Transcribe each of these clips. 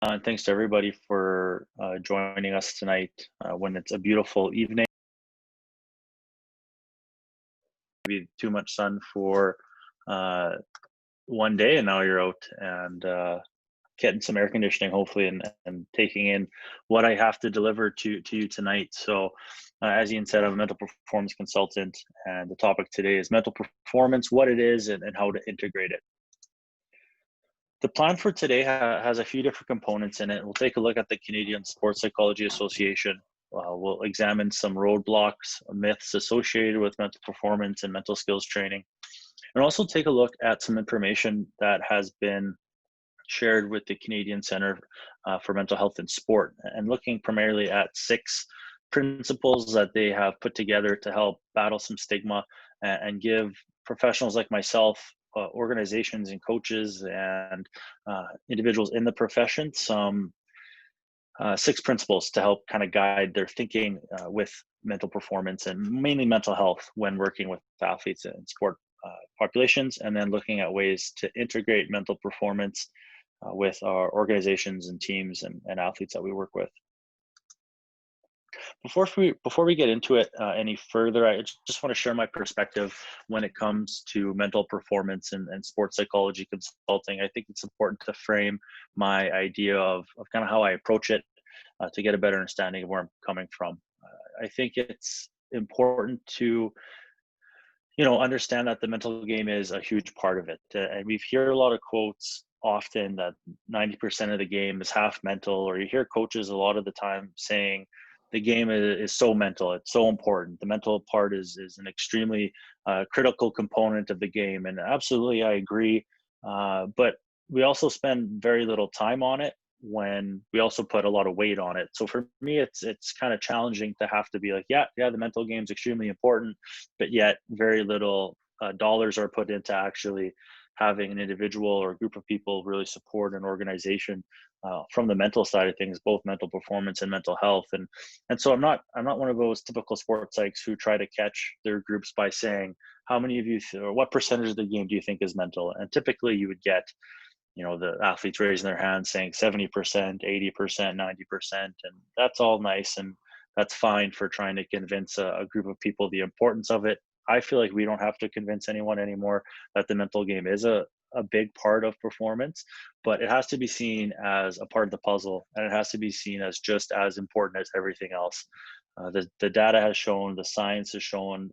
And thanks to everybody for joining us tonight when it's a beautiful evening. Maybe too much sun for uh, one day, and now you're out and getting some air conditioning, hopefully, and taking in what I have to deliver to you tonight. So, as Ian said, I'm a mental performance consultant, and the topic today is mental performance, what it is, and how to integrate it. The plan for today has a few different components in it. We'll take a look at the Canadian Sports Psychology Association. We'll examine some roadblocks, myths associated with mental performance and mental skills training, and also take a look at some information that has been shared with the Canadian Centre for Mental Health in Sport, and looking primarily at six principles that they have put together to help battle some stigma and give professionals like myself, organizations and coaches and individuals in the profession some six principles to help kind of guide their thinking with mental performance and mainly mental health when working with athletes and sport populations, and then looking at ways to integrate mental performance with our organizations and teams and athletes that we work with. Before we get into it any further, I just want to share my perspective when it comes to mental performance and sports psychology consulting. I think it's important to frame my idea of kind of how I approach it to get a better understanding of where I'm coming from. I think it's important to understand that the mental game is a huge part of it, and we hear a lot of quotes often that 90% of the game is half mental, or you hear coaches a lot of the time saying the game is so mental, it's so important. The mental part is an extremely critical component of the game, and absolutely I agree. But we also spend very little time on it when we also put a lot of weight on it. So for me, it's kind of challenging to have to be like, yeah, the mental game is extremely important, but yet very little dollars are put into actually having an individual or a group of people really support an organization from the mental side of things, both mental performance and mental health. And so I'm not one of those typical sports psychs who try to catch their groups by saying, how many of you or what percentage of the game do you think is mental? And typically you would get the athletes raising their hands saying 70%, 80%, 90%, and that's all nice, and that's fine for trying to convince a group of people the importance of it. I feel like we don't have to convince anyone anymore that the mental game is a big part of performance, but it has to be seen as a part of the puzzle, and it has to be seen as just as important as everything else. The data has shown, the science has shown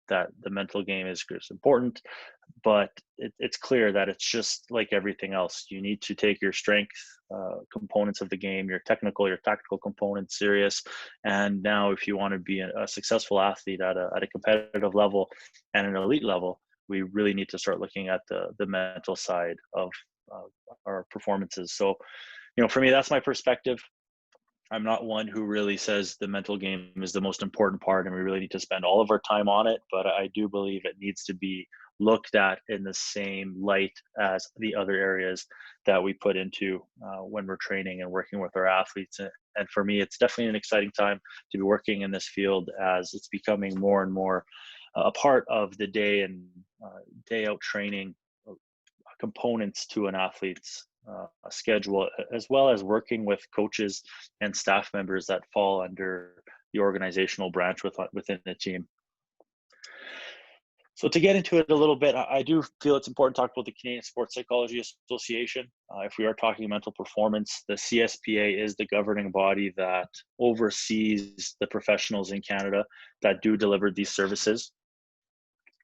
that the mental game is important, but it's clear that it's just like everything else. You need to take your strength components of the game, your technical, your tactical components serious. And now, if you want to be a successful athlete at a competitive level and an elite level, we really need to start looking at the mental side of our performances. So, for me, that's my perspective. I'm not one who really says the mental game is the most important part and we really need to spend all of our time on it, but I do believe it needs to be looked at in the same light as the other areas that we put into when we're training and working with our athletes. And for me, it's definitely an exciting time to be working in this field as it's becoming more and more a part of the day and day out training components to an athlete's schedule, as well as working with coaches and staff members that fall under the organizational branch within the team. So to get into it a little bit, I do feel it's important to talk about the Canadian Sports Psychology Association. If we are talking mental performance, the CSPA is the governing body that oversees the professionals in Canada that do deliver these services.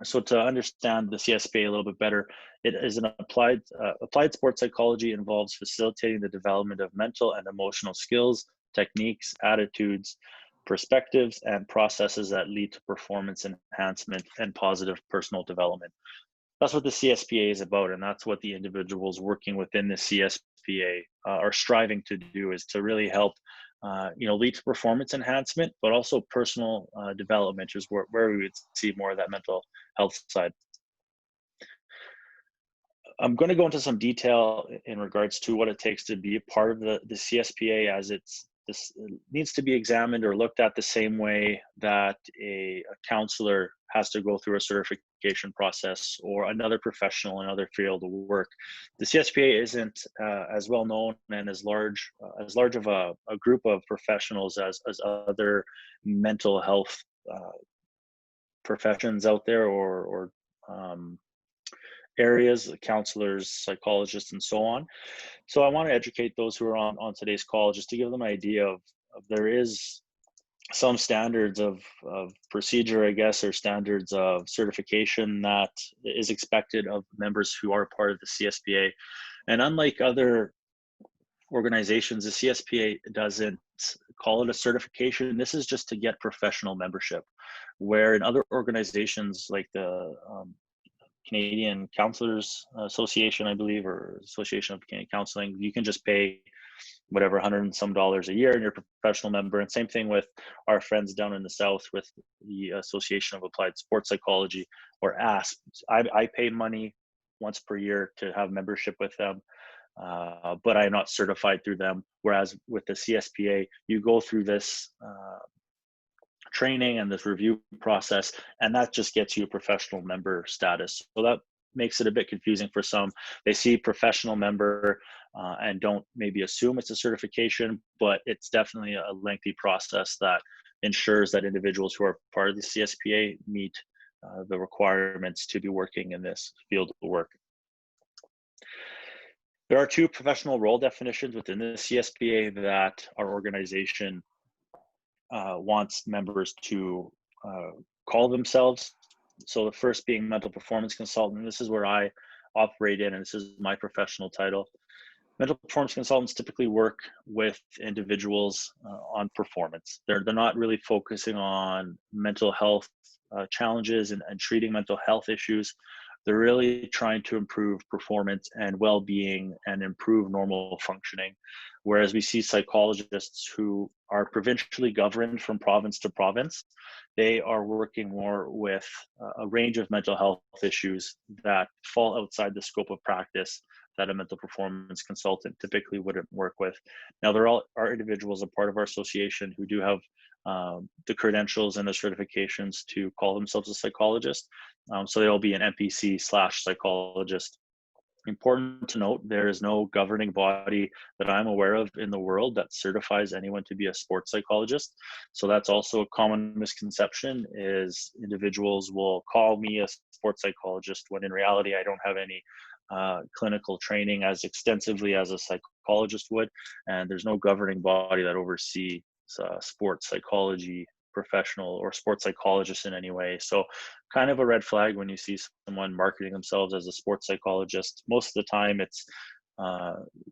So to understand the CSPA a little bit better, it is an applied sports psychology, involves facilitating the development of mental and emotional skills, techniques, attitudes, perspectives, and processes that lead to performance enhancement and positive personal development. That's what the CSPA is about, and that's what the individuals working within the CSPA are striving to do, is to really help lead to performance enhancement, but also personal development is where we would see more of that mental health side. I'm going to go into some detail in regards to what it takes to be a part of the CSPA, as it's this needs to be examined or looked at the same way that a counselor has to go through a certification process, or another professional in another field of work. The CSPA isn't as well known and as large of a group of professionals as other mental health professions out there, or areas, counselors, psychologists, and so on. So I want to educate those who are on today's call, just to give them an idea of there is some standards of procedure, I guess, or standards of certification that is expected of members who are part of the CSPA. And unlike other organizations, the CSPA doesn't call it a certification. This is just to get professional membership, where in other organizations like the Canadian Counselors Association, I believe, or Association of Canadian Counseling, you can just pay whatever, $100 and some a year, and you're a professional member. And same thing with our friends down in the South with the Association of Applied Sports Psychology, or ASP. I pay money once per year to have membership with them, but I'm not certified through them. Whereas with the CSPA, you go through this training and this review process, and that just gets you a professional member status. So that makes it a bit confusing for some. They see professional member and don't maybe assume it's a certification, but it's definitely a lengthy process that ensures that individuals who are part of the CSPA meet the requirements to be working in this field of work. There are two professional role definitions within the CSPA that our organization wants members to call themselves. So the first being mental performance consultant. This is where I operate in, and this is my professional title. Mental performance consultants typically work with individuals on performance. They're not really focusing on mental health challenges and treating mental health issues. They're really trying to improve performance and well-being and improve normal functioning. Whereas we see psychologists who are provincially governed from province to province, they are working more with a range of mental health issues that fall outside the scope of practice that a mental performance consultant typically wouldn't work with. Now, there are individuals, a part of our association, who do have the credentials and the certifications to call themselves a psychologist. So they'll be an NPC/psychologist. Important to note, there is no governing body that I'm aware of in the world that certifies anyone to be a sports psychologist. So that's also a common misconception, is individuals will call me a sports psychologist when in reality I don't have any clinical training as extensively as a psychologist would, and there's no governing body that oversees sports psychology professional or sports psychologist in any way. So kind of a red flag when you see someone marketing themselves as a sports psychologist. Most of the time it's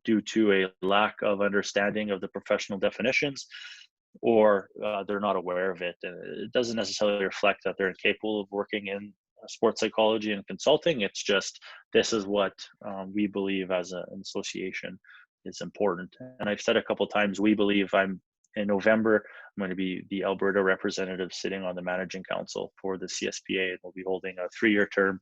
due to a lack of understanding of the professional definitions, or they're not aware of it. And it doesn't necessarily reflect that they're incapable of working in sports psychology and consulting. It's just, this is what we believe as an association is important. And I've said a couple of times, we believe in November, I'm going to be the Alberta representative sitting on the managing council for the CSPA, and we'll be holding a 3-year term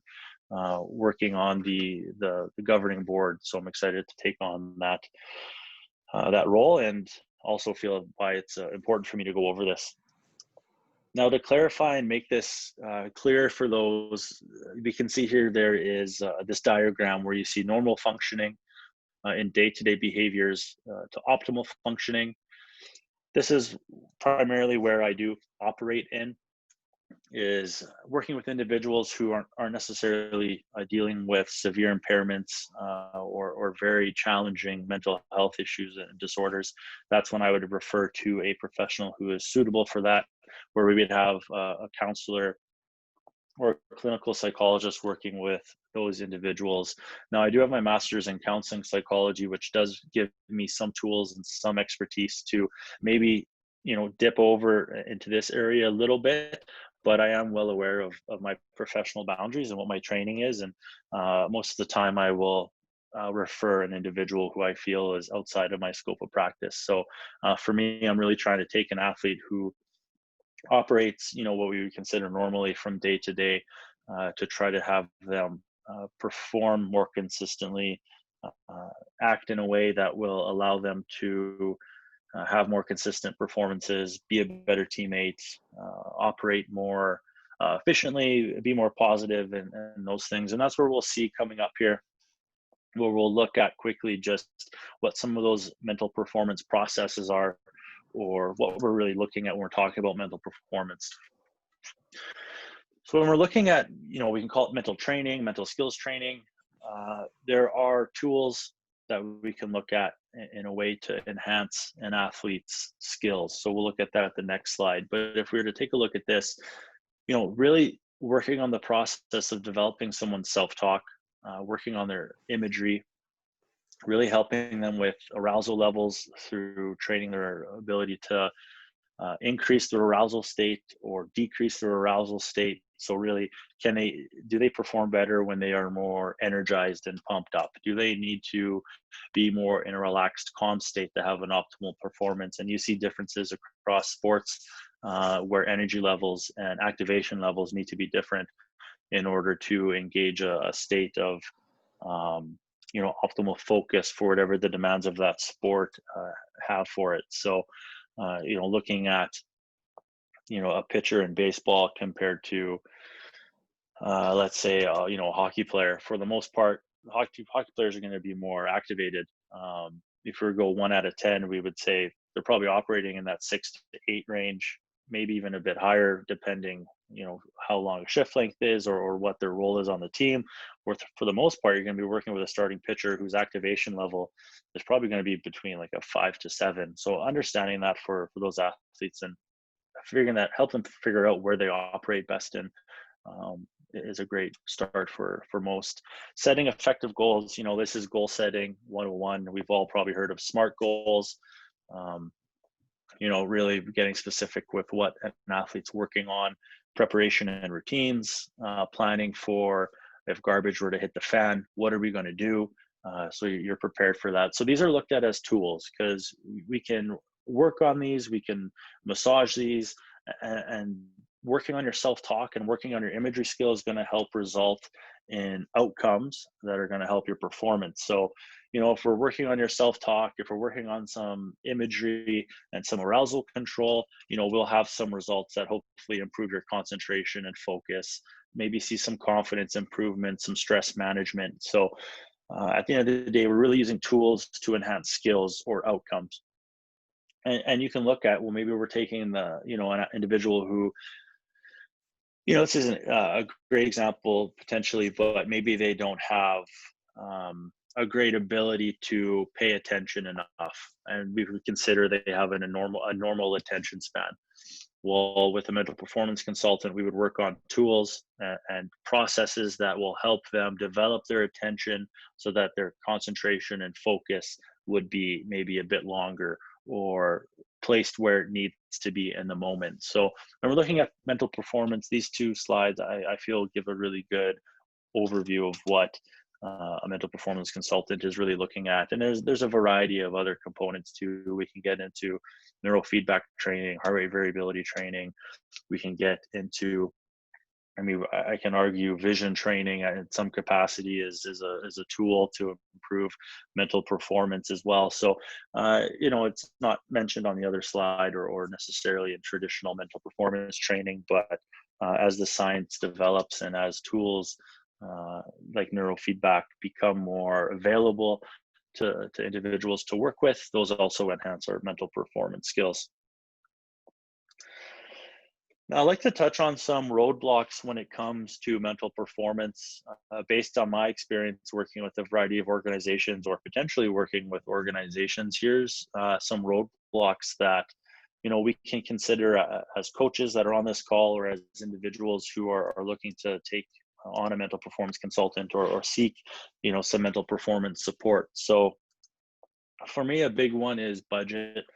working on the governing board. So I'm excited to take on that role, and also feel why it's important for me to go over this. Now, to clarify and make this clear for those, we can see here there is this diagram where you see normal functioning in day-to-day behaviors to optimal functioning. This is primarily where I do operate in, is working with individuals who aren't necessarily dealing with severe impairments or very challenging mental health issues and disorders. That's when I would refer to a professional who is suitable for that, where we would have a counselor or a clinical psychologist working with those individuals. Now, I do have my master's in counseling psychology, which does give me some tools and some expertise to maybe, dip over into this area a little bit, but I am well aware of my professional boundaries and what my training is. And most of the time I will refer an individual who I feel is outside of my scope of practice. So for me, I'm really trying to take an athlete who operates, what we would consider normally from day to day, to try to have them perform more consistently, act in a way that will allow them to have more consistent performances, be a better teammate, operate more efficiently, be more positive, and those things. And that's where we'll see coming up here, where we'll look at quickly just what some of those mental performance processes are, or what we're really looking at when we're talking about mental performance. So when we're looking at, we can call it mental training, mental skills training. There are tools that we can look at in a way to enhance an athlete's skills. So we'll look at that at the next slide. But if we were to take a look at this, really working on the process of developing someone's self-talk, working on their imagery, really helping them with arousal levels through training their ability to increase their arousal state or decrease their arousal state. So really, do they perform better when they are more energized and pumped up? Do they need to be more in a relaxed, calm state to have an optimal performance? And you see differences across sports where energy levels and activation levels need to be different in order to engage a state of optimal focus for whatever the demands of that sport have for it. So looking at a pitcher in baseball compared to let's say a hockey player, for the most part hockey players are going to be more activated. If we go 1 out of 10, we would say they're probably operating in that 6 to 8 range, maybe even a bit higher, depending how long a shift length is or what their role is on the team. Or for the most part, you're going to be working with a starting pitcher whose activation level is probably going to be between like a 5 to 7. So understanding that for those athletes and figuring that, help them figure out where they operate best in, is a great start for most. Setting effective goals, this is goal setting 101. We've all probably heard of SMART goals. Really getting specific with what an athlete's working on, preparation and routines, planning for if garbage were to hit the fan, what are we going to do? So you're prepared for that. So these are looked at as tools because we can work on these, we can massage these, and working on your self-talk and working on your imagery skill is going to help result in outcomes that are going to help your performance. So, if we're working on your self-talk, if we're working on some imagery and some arousal control, we'll have some results that hopefully improve your concentration and focus, maybe see some confidence improvement, some stress management. So at the end of the day, we're really using tools to enhance skills or outcomes. And you can look at, well, maybe we're taking an individual who, this isn't a great example potentially, but maybe they don't have a great ability to pay attention enough, and we would consider they have a normal attention span. Well, with a mental performance consultant, we would work on tools and processes that will help them develop their attention so that their concentration and focus would be maybe a bit longer or placed where it needs to be in the moment. So when we're looking at mental performance, these 2 slides I feel give a really good overview of what a mental performance consultant is really looking at. And there's a variety of other components too. We can get into neurofeedback training, heart rate variability training. We can get into, I can argue vision training in some capacity is a tool to improve mental performance as well. So, it's not mentioned on the other slide or necessarily in traditional mental performance training, but as the science develops and as tools like neurofeedback become more available to individuals to work with, those also enhance our mental performance skills. Now, I'd like to touch on some roadblocks when it comes to mental performance, based on my experience working with a variety of organizations or potentially working with organizations. Here's some roadblocks that we can consider as coaches that are on this call or as individuals who are looking to take on a mental performance consultant or seek some mental performance support. So for me, a big one is budget.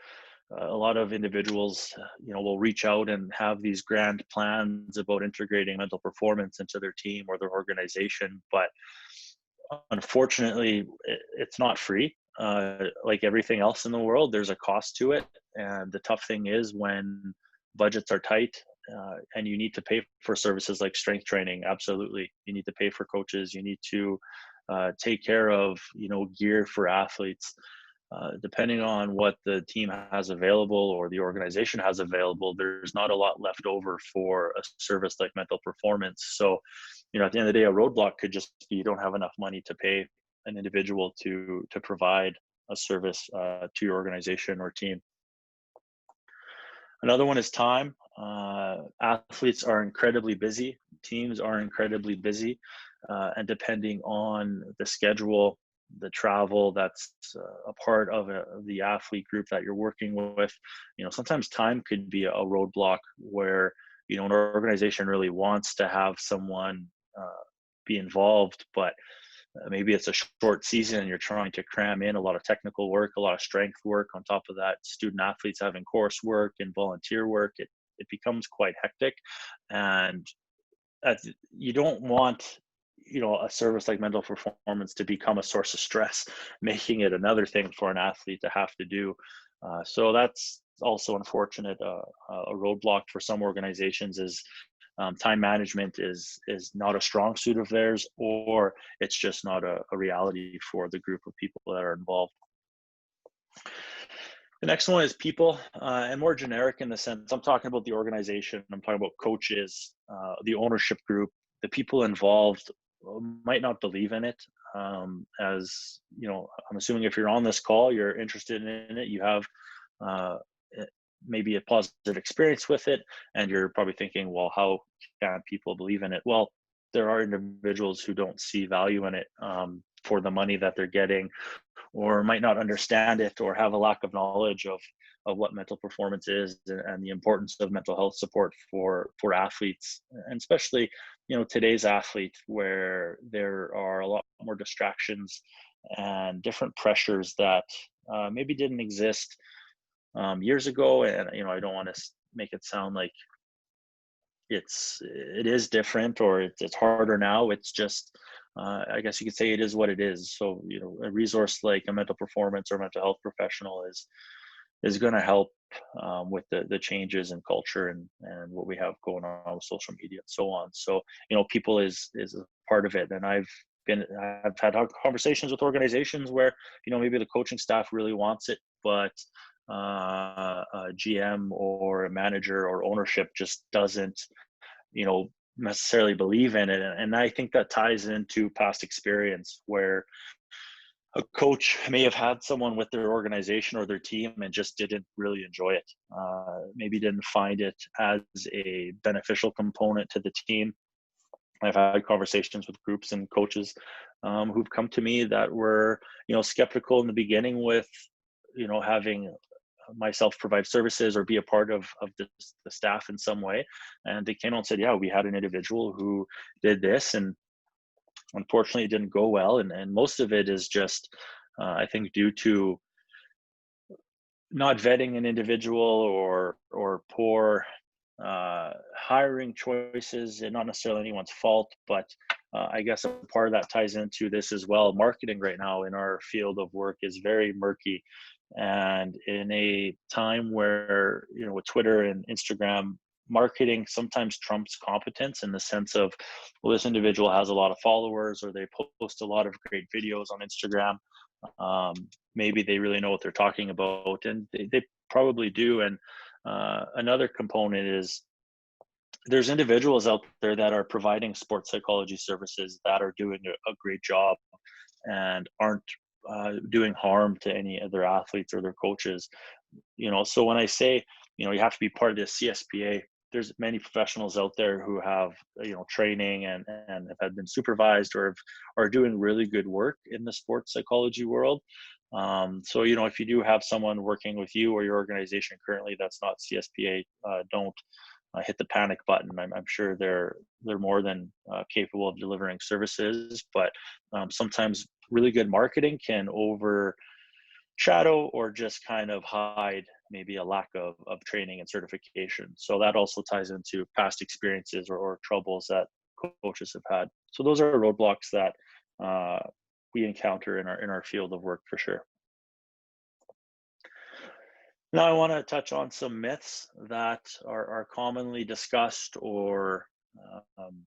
A lot of individuals will reach out and have these grand plans about integrating mental performance into their team or their organization, but unfortunately it's not free. Like everything else in the world, there's a cost to it, and the tough thing is when budgets are tight, and you need to pay for services like strength training. Absolutely, you need to pay for coaches, you need to take care of gear for athletes. depending on what the team has available or the organization has available, there's not a lot left over for a service like mental performance. So, at the end of the day, a roadblock could just be you don't have enough money to pay an individual to provide a service to your organization or team. Another one is time. Athletes are incredibly busy. Teams are incredibly busy, and depending on the schedule, the travel that's a part of the athlete group that you're working with, sometimes time could be a roadblock where an organization really wants to have someone be involved, but maybe it's a short season and you're trying to cram in a lot of technical work, a lot of strength work. On top of that, student athletes having coursework and volunteer work, it becomes quite hectic. And you don't want a service like mental performance to become a source of stress, making it another thing for an athlete to have to do. So that's also unfortunate. A roadblock for some organizations is time management is not a strong suit of theirs, or it's just not a reality for the group of people that are involved. The next one is people, and more generic in the sense I'm talking about the organization. I'm talking about coaches, the ownership group, the people involved might not believe in it. As I'm assuming if you're on this call, you're interested in it. You have uh, maybe a positive experience with it, and you're probably thinking, well, how can people believe in it? Well, there are individuals who don't see value in it for the money that they're getting, or might not understand it, or have a lack of knowledge of what mental performance is and the importance of mental health support for athletes, and especially today's athlete, where there are a lot more distractions and different pressures that maybe didn't exist years ago. And I don't want to make it sound like it is different, or it's harder now. It's just I guess you could say it is what it is. So a resource like a mental performance or mental health professional is going to help with the changes in culture and what we have going on with social media and so on. So people is a part of it. And I've had conversations with organizations where maybe the coaching staff really wants it, but a GM or a manager or ownership just doesn't necessarily believe in it. And I think that ties into past experience, where a coach may have had someone with their organization or their team and just didn't really enjoy it. Maybe didn't find it as a beneficial component to the team. I've had conversations with groups and coaches who've come to me that were skeptical in the beginning with having myself provide services or be a part of the staff in some way. And they came out and said, yeah, we had an individual who did this, and unfortunately it didn't go well. And most of it is just I think due to not vetting an individual, or poor hiring choices, and not necessarily anyone's fault. But I guess a part of that ties into this as well. Marketing right now in our field of work is very murky, and in a time where with Twitter and Instagram, marketing sometimes trumps competence, in the sense of, well, this individual has a lot of followers, or they post a lot of great videos on Instagram. Maybe they really know what they're talking about, and they probably do. And another component is there's individuals out there that are providing sports psychology services that are doing a great job and aren't doing harm to any other athletes or their coaches. So when I say you have to be part of the CSPA, there's many professionals out there who have training and have been supervised, or are doing really good work in the sports psychology world. So if you do have someone working with you or your organization currently that's not CSPA, don't hit the panic button. I'm sure they're more than capable of delivering services, but sometimes really good marketing can overshadow or just kind of hide maybe a lack of training and certification. So that also ties into past experiences or troubles that coaches have had. So those are roadblocks that we encounter in our field of work for sure. Now, I want to touch on some myths that are commonly discussed or um,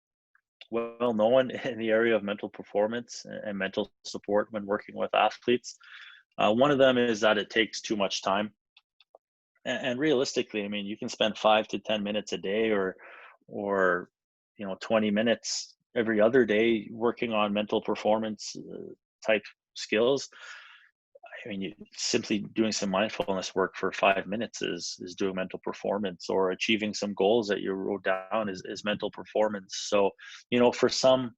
well known in the area of mental performance and mental support when working with athletes. One of them is that it takes too much time, and realistically, I mean, you can spend 5 to 10 minutes a day, or 20 minutes every other day working on mental performance type skills. I mean, simply doing some mindfulness work for 5 minutes is doing mental performance, or achieving some goals that you wrote down is mental performance. So, for some,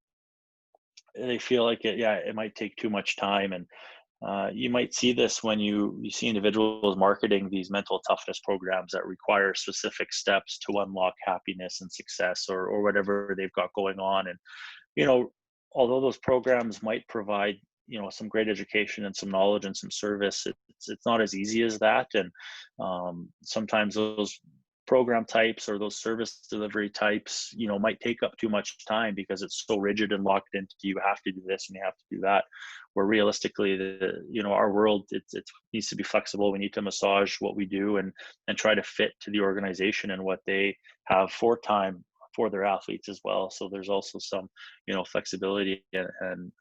they feel like it might take too much time, and you might see this when you see individuals marketing these mental toughness programs that require specific steps to unlock happiness and success, or whatever they've got going on. And you know, although those programs might provide some great education and some knowledge and some service, it's not as easy as that. And sometimes those program types or those service delivery types might take up too much time because it's so rigid and locked into, you have to do this and you have to do that, where realistically our world, it needs to be flexible. We need to massage what we do, and try to fit to the organization and what they have for time for their athletes as well. So there's also some flexibility and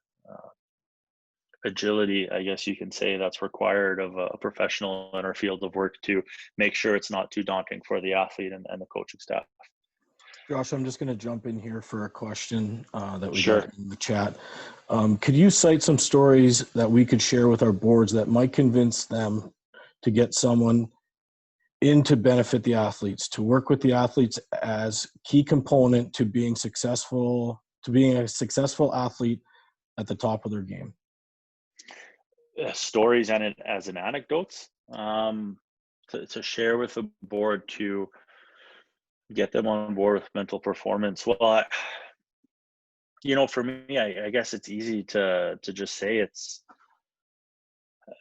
agility, I guess you can say, that's required of a professional in our field of work, to make sure it's not too daunting for the athlete and the coaching staff. Josh, I'm just going to jump in here for a question that we got Sure. in the chat. Could you cite some stories that we could share with our boards that might convince them to get someone in to benefit the athletes, to work with the athletes as key component to being a successful athlete at the top of their game? Stories and as an anecdotes, to share with the board, to get them on board with mental performance. Well, for me, I guess it's easy to just say it's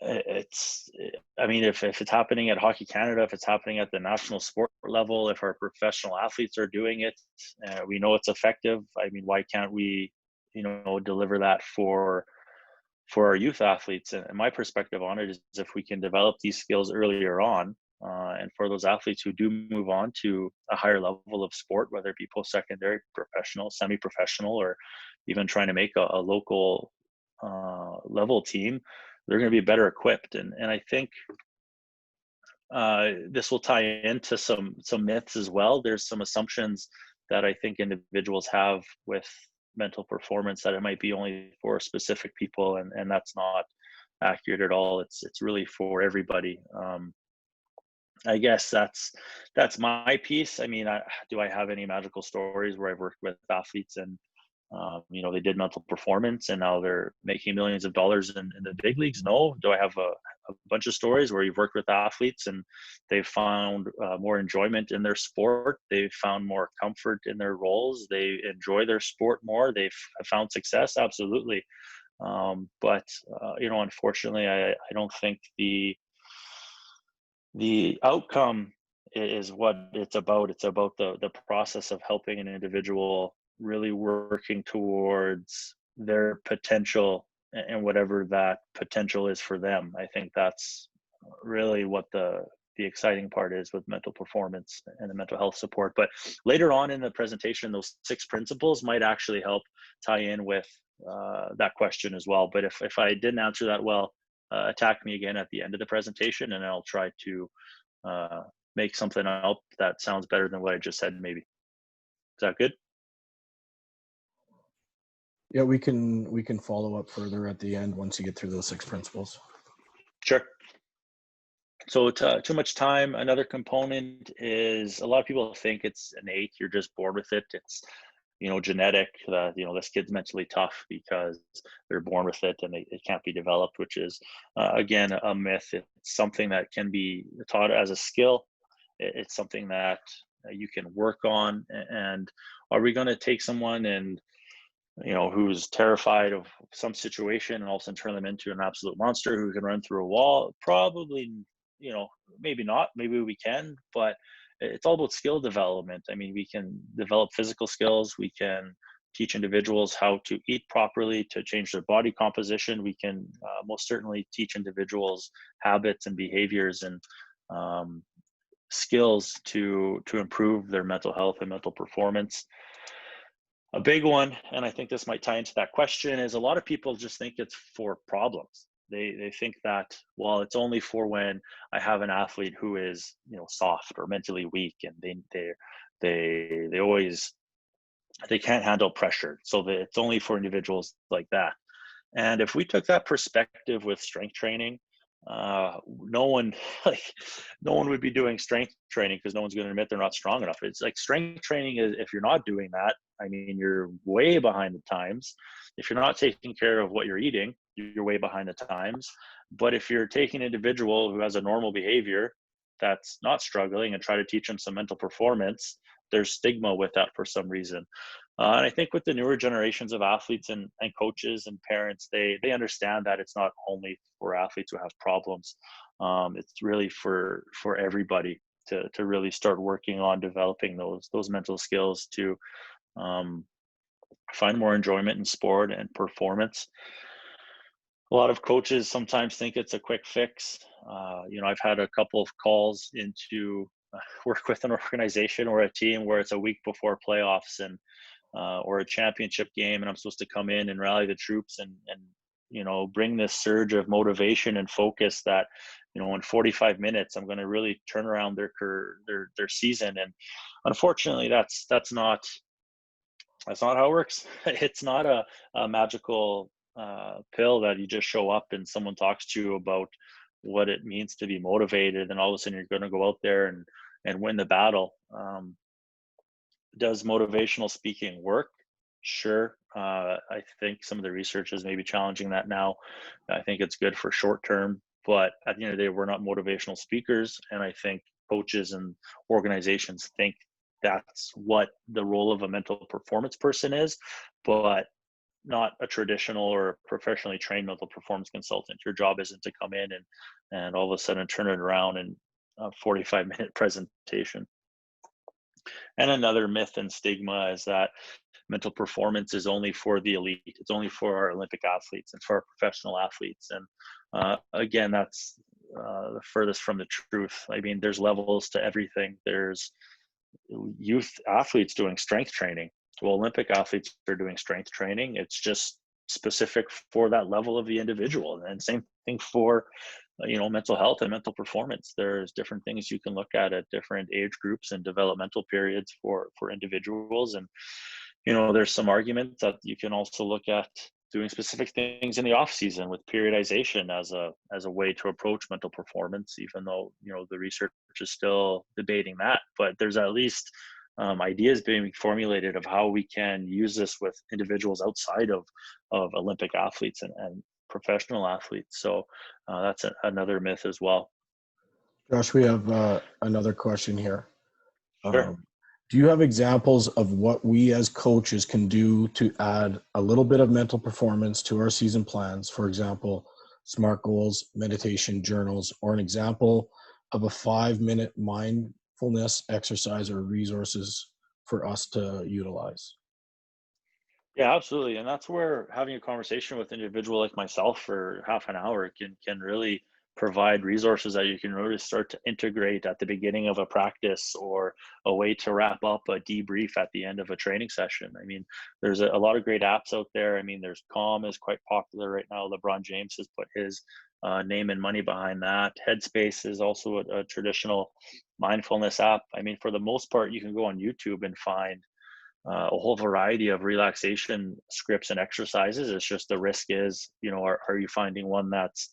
I mean, if it's happening at Hockey Canada, if it's happening at the national sport level, if our professional athletes are doing it, we know it's effective. I mean, why can't we deliver that for our youth athletes? And my perspective on it is, if we can develop these skills earlier on, and for those athletes who do move on to a higher level of sport, whether it be post-secondary, professional, semi-professional, or even trying to make a local level team, they're going to be better equipped. And I think this will tie into some myths as well. There's some assumptions that I think individuals have with mental performance, that it might be only for specific people, and that's not accurate at all. It's really for everybody. I guess that's my piece. I mean, do I have any magical stories where I've worked with athletes and they did mental performance and now they're making millions of dollars in the big leagues? No. Do I have a bunch of stories where you've worked with athletes and they've found more enjoyment in their sport? They've found more comfort in their roles. They enjoy their sport more. They've found success. Absolutely. But unfortunately, I don't think the outcome is what it's about. It's about the process of helping an individual really working towards their potential, and whatever that potential is for them. I think that's really what the exciting part is with mental performance and the mental health support. But later on in the presentation, those 6 principles might actually help tie in with that question as well. But if I didn't answer that well, attack me again at the end of the presentation, and I'll try to make something up that sounds better than what I just said, maybe. Is that good? Yeah, we can follow up further at the end once you get through those 6 principles. Sure. So too much time. Another component is, a lot of people think it's innate. You're just born with it. It's genetic. This kid's mentally tough because they're born with it, and it can't be developed, which is again a myth. It's something that can be taught as a skill. It's something that you can work on. And are we going to take someone and who's terrified of some situation and all of a sudden turn them into an absolute monster who can run through a wall? Probably, maybe not. Maybe we can, but it's all about skill development. I mean, we can develop physical skills. We can teach individuals how to eat properly, to change their body composition. We can most certainly teach individuals habits and behaviors and skills to improve their mental health and mental performance. A big one, and I think this might tie into that question, is a lot of people just think it's for problems. They think that, well, it's only for when I have an athlete who is, soft or mentally weak, and they always, they can't handle pressure, so that it's only for individuals like that. And if we took that perspective with strength training, no one like no one would be doing strength training, because no one's going to admit they're not strong enough. It's like strength training is, if you're not doing that, I mean, you're way behind the times. If you're not taking care of what you're eating, you're way behind the times. But if you're taking an individual who has a normal behavior that's not struggling and try to teach them some mental performance, there's stigma with that for some reason. And I think with the newer generations of athletes and coaches and parents, they understand that it's not only for athletes who have problems. It's really for everybody to really start working on developing those mental skills to um, find more enjoyment in sport and performance. A lot of coaches sometimes think it's a quick fix. I've had a couple of calls into work with an organization or a team where it's a week before playoffs, and or a championship game, and I'm supposed to come in and rally the troops and bring this surge of motivation and focus that, in 45 minutes I'm going to really turn around their season. And unfortunately, that's not how it works. It's not a magical pill that you just show up and someone talks to you about what it means to be motivated, and all of a sudden you're going to go out there and win the battle. Does motivational speaking work? Sure. I think some of the research is maybe challenging that now. I think it's good for short term, but at the end of the day, we're not motivational speakers. And I think coaches and organizations think that's what the role of a mental performance person is, but not a traditional or professionally trained mental performance consultant. Your job isn't to come in and all of a sudden turn it around in a 45-minute presentation. And another myth and stigma is that mental performance is only for the elite. It's only for our Olympic athletes and for our professional athletes. And again, that's the furthest from the truth. I mean, there's levels to everything. There's youth athletes doing strength training. Well, Olympic athletes are doing strength training. It's just specific for that level of the individual. And same thing for mental health and mental performance. There's different things you can look at different age groups and developmental periods for individuals. And there's some arguments that you can also look at doing specific things in the off season with periodization as a way to approach mental performance, even though the research is still debating that. But there's at least ideas being formulated of how we can use this with individuals outside of Olympic athletes and professional athletes. So that's another myth as well. Josh, we have another question here. Sure. Do you have examples of what we as coaches can do to add a little bit of mental performance to our season plans? For example, SMART goals, meditation journals, or an example of a 5-minute mindfulness exercise or resources for us to utilize? Yeah, absolutely. And that's where having a conversation with an individual like myself for half an hour can really provide resources that you can really start to integrate at the beginning of a practice, or a way to wrap up a debrief at the end of a training session. I mean, there's a lot of great apps out there. I mean, there's Calm is quite popular right now. LeBron James has put his name and money behind that. Headspace is also a traditional mindfulness app. I mean, for the most part, you can go on YouTube and find a whole variety of relaxation scripts and exercises. It's just the risk is, are you finding one that's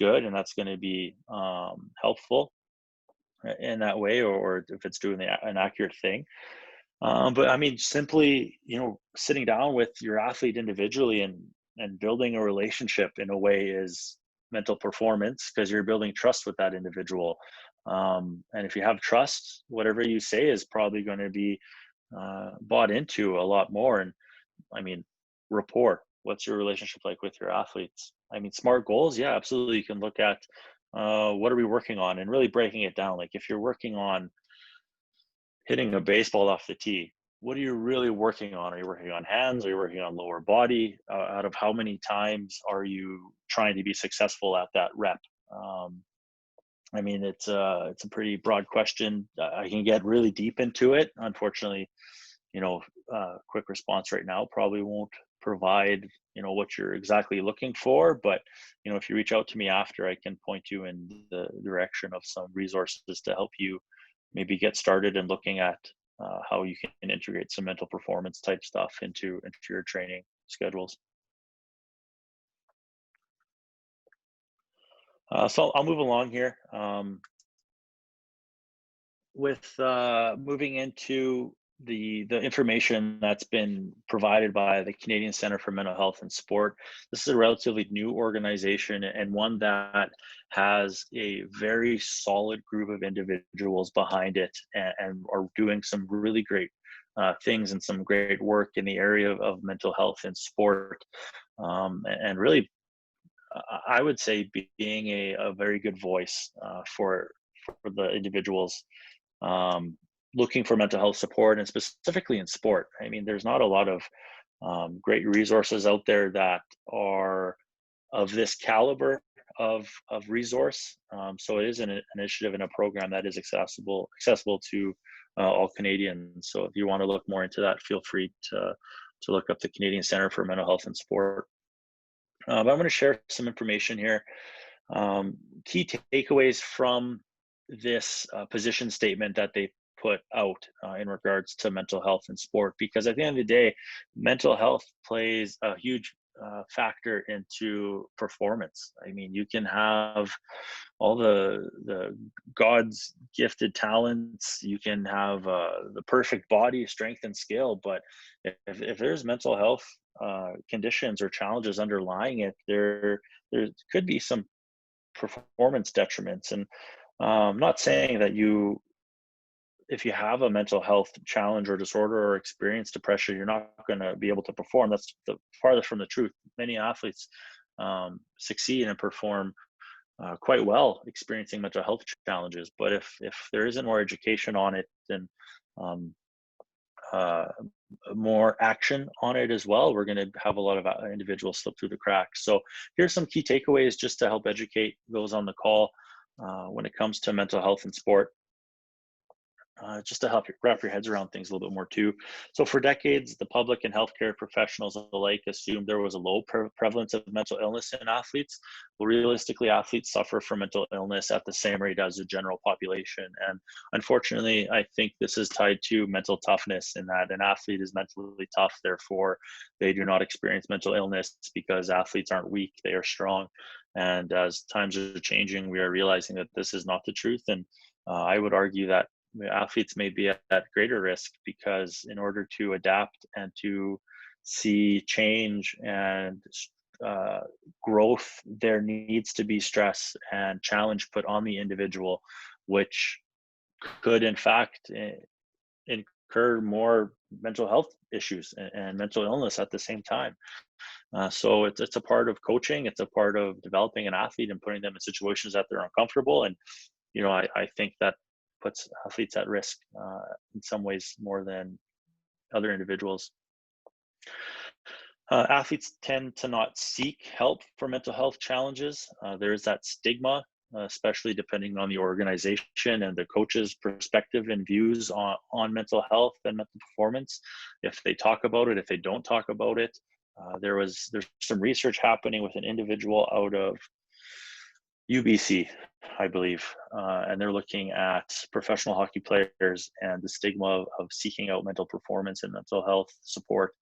good and that's going to be helpful in that way, or if it's doing an accurate thing. But I mean, simply, sitting down with your athlete individually and building a relationship in a way is mental performance, because you're building trust with that individual. And if you have trust, whatever you say is probably going to be bought into a lot more. And I mean, rapport. What's your relationship like with your athletes? I mean, SMART goals. Yeah, absolutely. You can look at what are we working on, and really breaking it down. Like if you're working on hitting a baseball off the tee, what are you really working on? Are you working on hands? Are you working on lower body? Out of how many times are you trying to be successful at that rep? I mean, it's a pretty broad question. I can get really deep into it. Unfortunately, quick response right now probably provide, what you're exactly looking for. But, if you reach out to me after, I can point you in the direction of some resources to help you maybe get started in looking at how you can integrate some mental performance type stuff into your training schedules. So I'll move along here. With moving into the information that's been provided by the Canadian Center for Mental Health and Sport. This is a relatively new organization, and one that has a very solid group of individuals behind it, and are doing some really great things and some great work in the area of mental health and sport. And really, I would say being a very good voice for the individuals looking for mental health support, and specifically in sport. I mean, there's not a lot of great resources out there that are of this caliber of resource. So it is an initiative and a program that is accessible to all Canadians. So if you want to look more into that, feel free to look up the Canadian Center for Mental Health and Sport. But I'm going to share some information here. Key takeaways from this position statement that they put out in regards to mental health and sport, because at the end of the day, mental health plays a huge factor into performance. I mean, you can have all the God's gifted talents, you can have the perfect body, strength, and skill, but if there's mental health conditions or challenges underlying it, there could be some performance detriments. And I'm not saying that if you have a mental health challenge or disorder or experience depression, you're not going to be able to perform. That's the farthest from the truth. Many athletes succeed and perform quite well experiencing mental health challenges. But if there isn't more education on it, then uh, more action on it as well, we're going to have a lot of individuals slip through the cracks. So here's some key takeaways just to help educate those on the call when it comes to mental health and sport. Just to help you wrap your heads around things a little bit more too. So for decades, the public and healthcare professionals alike assumed there was a low prevalence of mental illness in athletes. Well, realistically, athletes suffer from mental illness at the same rate as the general population. And unfortunately, I think this is tied to mental toughness, in that an athlete is mentally tough, therefore they do not experience mental illness, because athletes aren't weak, they are strong. And as times are changing, we are realizing that this is not the truth. And I would argue that athletes may be at greater risk, because in order to adapt and to see change and growth, there needs to be stress and challenge put on the individual, which could in fact incur more mental health issues and mental illness at the same time. So it's a part of coaching, it's a part of developing an athlete and putting them in situations that they're uncomfortable. And I think that puts athletes at risk in some ways more than other individuals. Athletes tend to not seek help for mental health challenges. There is that stigma, especially depending on the organization and the coach's perspective and views on mental health and mental performance. If they talk about it, if they don't talk about it. There's some research happening with an individual out of UBC, I believe, and they're looking at professional hockey players and the stigma of seeking out mental performance and mental health support.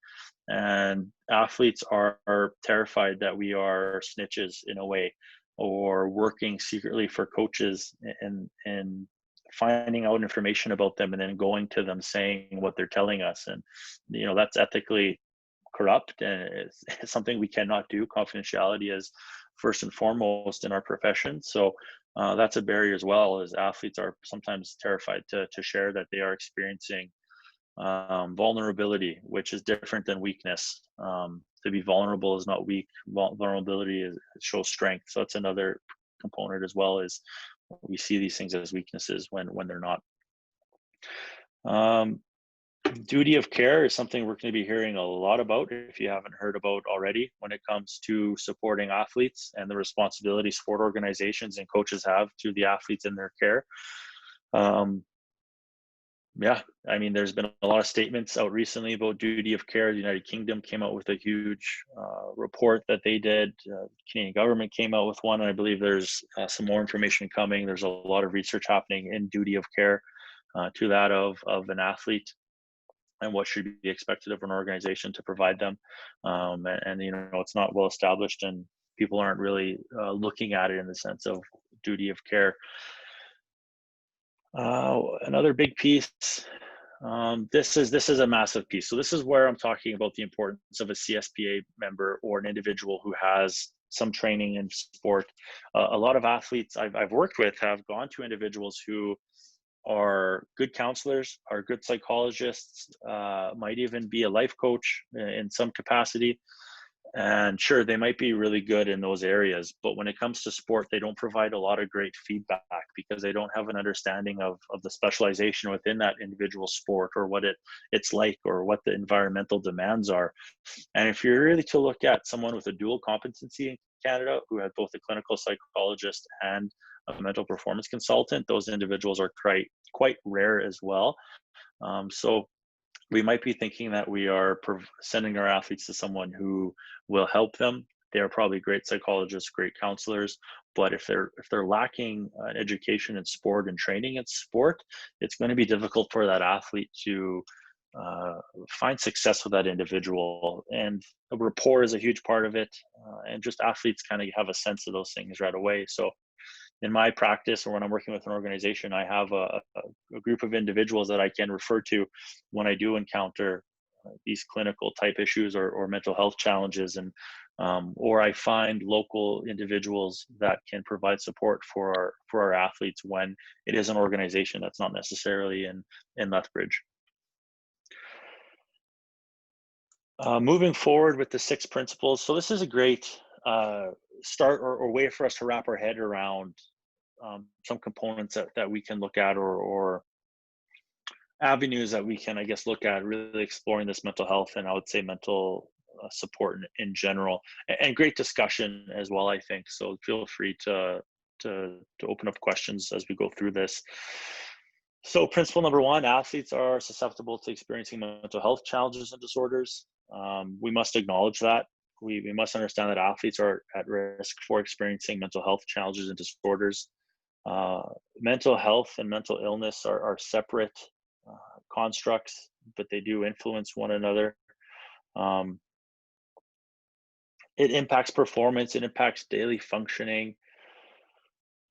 And athletes are terrified that we are snitches in a way, or working secretly for coaches and finding out information about them and then going to them saying what they're telling us. And that's ethically corrupt, and it's something we cannot do. Confidentiality is first and foremost in our profession. So that's a barrier as well, as athletes are sometimes terrified to share that they are experiencing vulnerability, which is different than weakness. To be vulnerable is not weak. Vulnerability shows strength. So that's another component as well, is we see these things as weaknesses when they're not. Duty of care is something we're going to be hearing a lot about, if you haven't heard about already, when it comes to supporting athletes and the responsibility sport organizations and coaches have to the athletes in their care. Yeah, I mean, there's been a lot of statements out recently about duty of care. The United Kingdom came out with a huge report that they did. Canadian government came out with one, and I believe there's some more information coming. There's a lot of research happening in duty of care to that of an athlete and what should be expected of an organization to provide them. And you know, it's not well established, and people aren't really looking at it in the sense of duty of care. Another big piece. This is a massive piece. So this is where I'm talking about the importance of a CSPA member or an individual who has some training in sport. A lot of athletes I've worked with have gone to individuals who are good counselors, are good psychologists, might even be a life coach in some capacity. And sure, they might be really good in those areas, but when it comes to sport, they don't provide a lot of great feedback because they don't have an understanding of the specialization within that individual sport, or what it's like, or what the environmental demands are. And if you're really to look at someone with a dual competency in Canada who has both a clinical psychologist and a mental performance consultant, those individuals are quite rare as well. So we might be thinking that we are sending our athletes to someone who will help them. They're probably great psychologists, great counselors, but if they're lacking an education in sport and training in sport, it's going to be difficult for that athlete to find success with that individual. And rapport is a huge part of it, and just athletes kind of have a sense of those things right away. So in my practice, or when I'm working with an organization, I have a group of individuals that I can refer to when I do encounter these clinical type issues, or mental health challenges, and or I find local individuals that can provide support for our athletes when it is an organization that's not necessarily in Lethbridge. Moving forward with the 6 principles. So this is a great start, or way for us to wrap our head around some components that we can look at, or avenues that we can, I guess, look at really exploring this mental health, and I would say mental support in general, and great discussion as well, I think. So feel free to open up questions as we go through this. So principle number 1, athletes are susceptible to experiencing mental health challenges and disorders. We must acknowledge that. We must understand that athletes are at risk for experiencing mental health challenges and disorders. Mental health and mental illness are separate constructs, but they do influence one another. It impacts performance, it impacts daily functioning.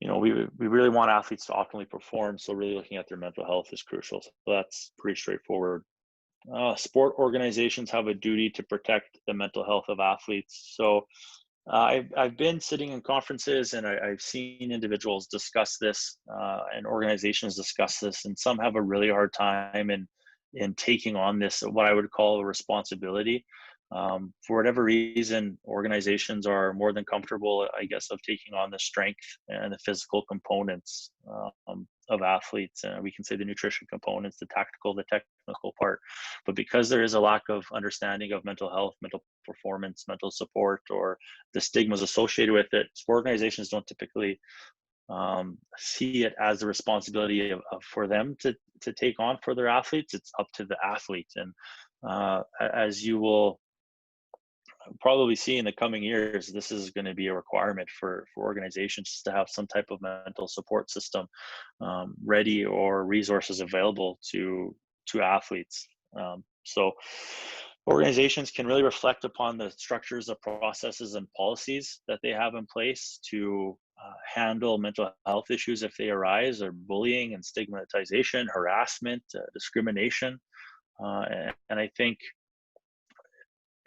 You know, we really want athletes to optimally perform, so really looking at their mental health is crucial. So that's pretty straightforward. Sport organizations have a duty to protect the mental health of athletes. So I've been sitting in conferences, and I've seen individuals discuss this, and organizations discuss this, and some have a really hard time in taking on this, what I would call a responsibility. For whatever reason, organizations are more than comfortable, I guess, of taking on the strength and the physical components of athletes. And we can say the nutrition components, the tactical, the technical part. But because there is a lack of understanding of mental health, mental performance, mental support, or the stigmas associated with it, organizations don't typically see it as the responsibility for them to take on for their athletes. It's up to the athlete. And as you will probably see in the coming years, this is going to be a requirement for organizations to have some type of mental support system ready, or resources available to athletes. So organizations can really reflect upon the structures, the processes, and policies that they have in place to handle mental health issues if they arise, or bullying and stigmatization, harassment, discrimination. And I think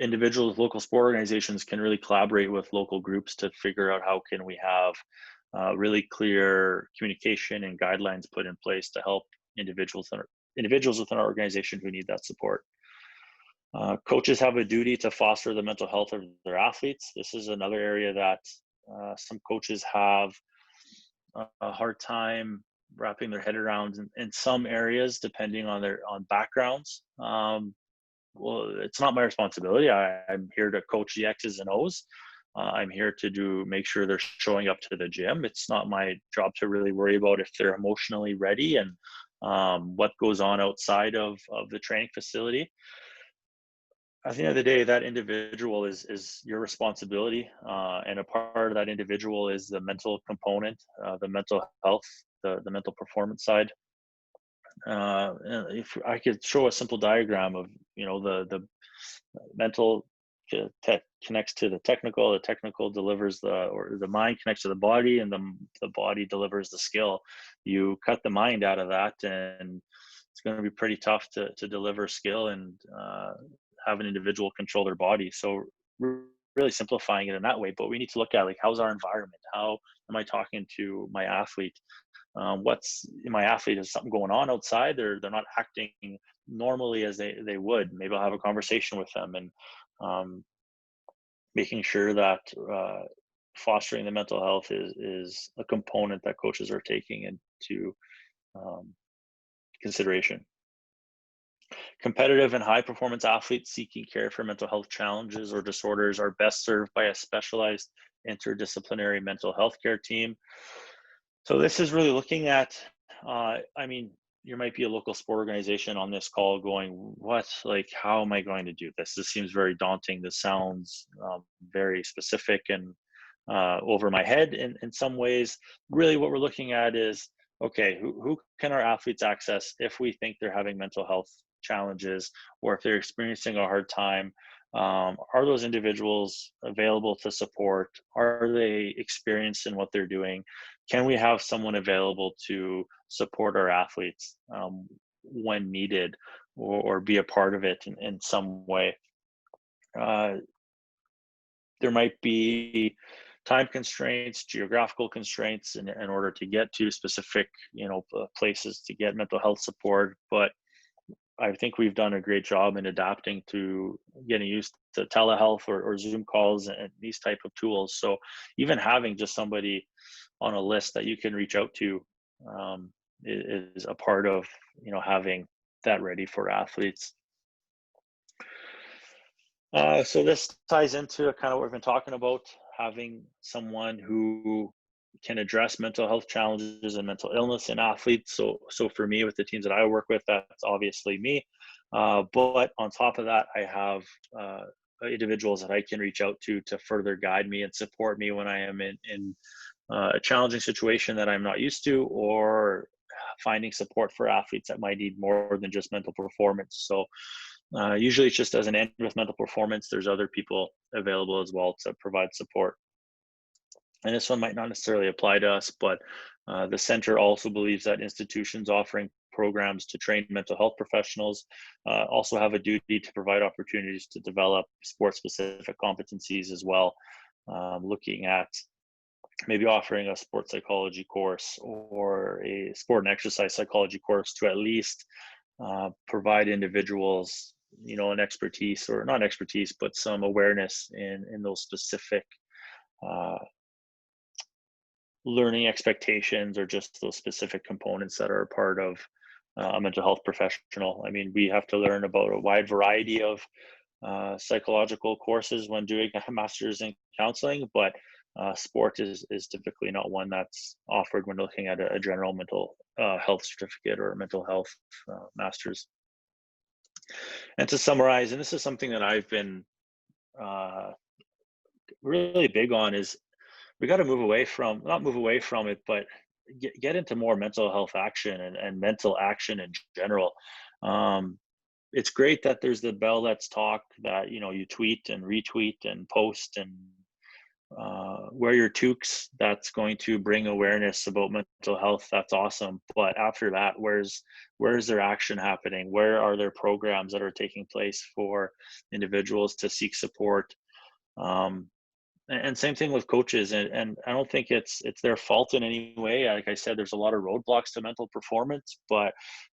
individuals, local sport organizations can really collaborate with local groups to figure out how can we have really clear communication and guidelines put in place to help individuals within our organization who need that support. Coaches have a duty to foster the mental health of their athletes. This is another area that some coaches have a hard time wrapping their head around in some areas, depending on their backgrounds. Well, it's not my responsibility. I'm here to coach the X's and O's. I'm here to make sure they're showing up to the gym. It's not my job to really worry about if they're emotionally ready and what goes on outside of the training facility. At the end of the day, that individual is your responsibility, and a part of that individual is the mental component, the mental health, the mental performance side. And if I could show a simple diagram of, the mental connects to the technical delivers or the mind connects to the body, and the body delivers the skill. You cut the mind out of that, and it's going to be pretty tough to deliver skill and have an individual control their body. So we're really simplifying it in that way, but we need to look at, like, how's our environment? How am I talking to my athlete? What's my athlete, is something going on outside? They're not acting normally as they would. Maybe I'll have a conversation with them, and um, making sure that fostering the mental health is a component that coaches are taking into um, consideration. Competitive and high performance athletes seeking care for mental health challenges or disorders are best served by a specialized interdisciplinary mental health care team. So this is really looking at, I mean, you might be a local sport organization on this call going, what, like, how am I going to do this? This seems very daunting. This sounds very specific and over my head in some ways. Really what we're looking at is, okay, who can our athletes access if we think they're having mental health challenges, or if they're experiencing a hard time? Are those individuals available to support? Are they experienced in what they're doing? Can we have someone available to support our athletes when needed, or be a part of it in some way? Uh, there might be time constraints, geographical constraints in order to get to specific, places to get mental health support. But I think we've done a great job in adapting to getting used to telehealth or Zoom calls and these type of tools. So even having just somebody on a list that you can reach out to is a part of, having that ready for athletes. So this ties into kind of what we've been talking about, having someone who can address mental health challenges and mental illness in athletes. So for me, with the teams that I work with, that's obviously me. But on top of that, I have individuals that I can reach out to further guide me and support me when I am in a challenging situation that I'm not used to, or finding support for athletes that might need more than just mental performance. So usually it just doesn't end with mental performance. There's other people available as well to provide support. And this one might not necessarily apply to us, but the center also believes that institutions offering programs to train mental health professionals also have a duty to provide opportunities to develop sport-specific competencies as well. Looking at maybe offering a sports psychology course or a sport and exercise psychology course to at least provide individuals, an expertise, or not expertise, but some awareness in those specific uh, learning expectations, or just those specific components that are a part of a mental health professional. I mean, we have to learn about a wide variety of psychological courses when doing a master's in counseling, but sport is typically not one that's offered when looking at a general mental health certificate or a mental health master's. And to summarize, and this is something that I've been uh, really big on, is we got to move away from, not move away from it, but get into more mental health action and mental action in general. Um, it's great that there's the Bell Let's Talk, that you tweet and retweet and post and wear your toques. That's going to bring awareness about mental health. That's awesome. But after that, where's their action happening? Where are there programs that are taking place for individuals to seek support? And same thing with coaches, and I don't think it's their fault in any way. Like I said, there's a lot of roadblocks to mental performance, but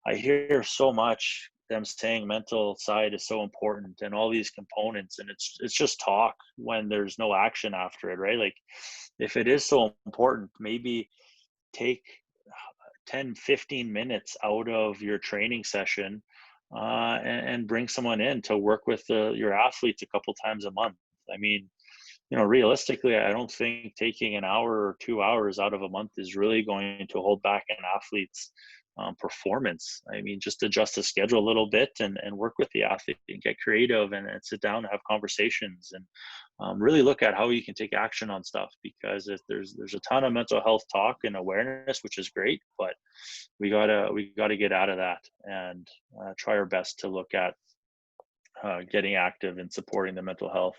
I hear so much them saying mental side is so important and all these components, and it's just talk when there's no action after it, right? Like, if it is so important, maybe take 10-15 minutes out of your training session and bring someone in to work with your athletes a couple times a month. I mean, realistically, I don't think taking an hour or 2 hours out of a month is really going to hold back an athlete's performance. I mean, just adjust the schedule a little bit and work with the athlete and get creative and sit down and have conversations and really look at how you can take action on stuff, because there's a ton of mental health talk and awareness, which is great, but we gotta get out of that and try our best to look at getting active and supporting the mental health.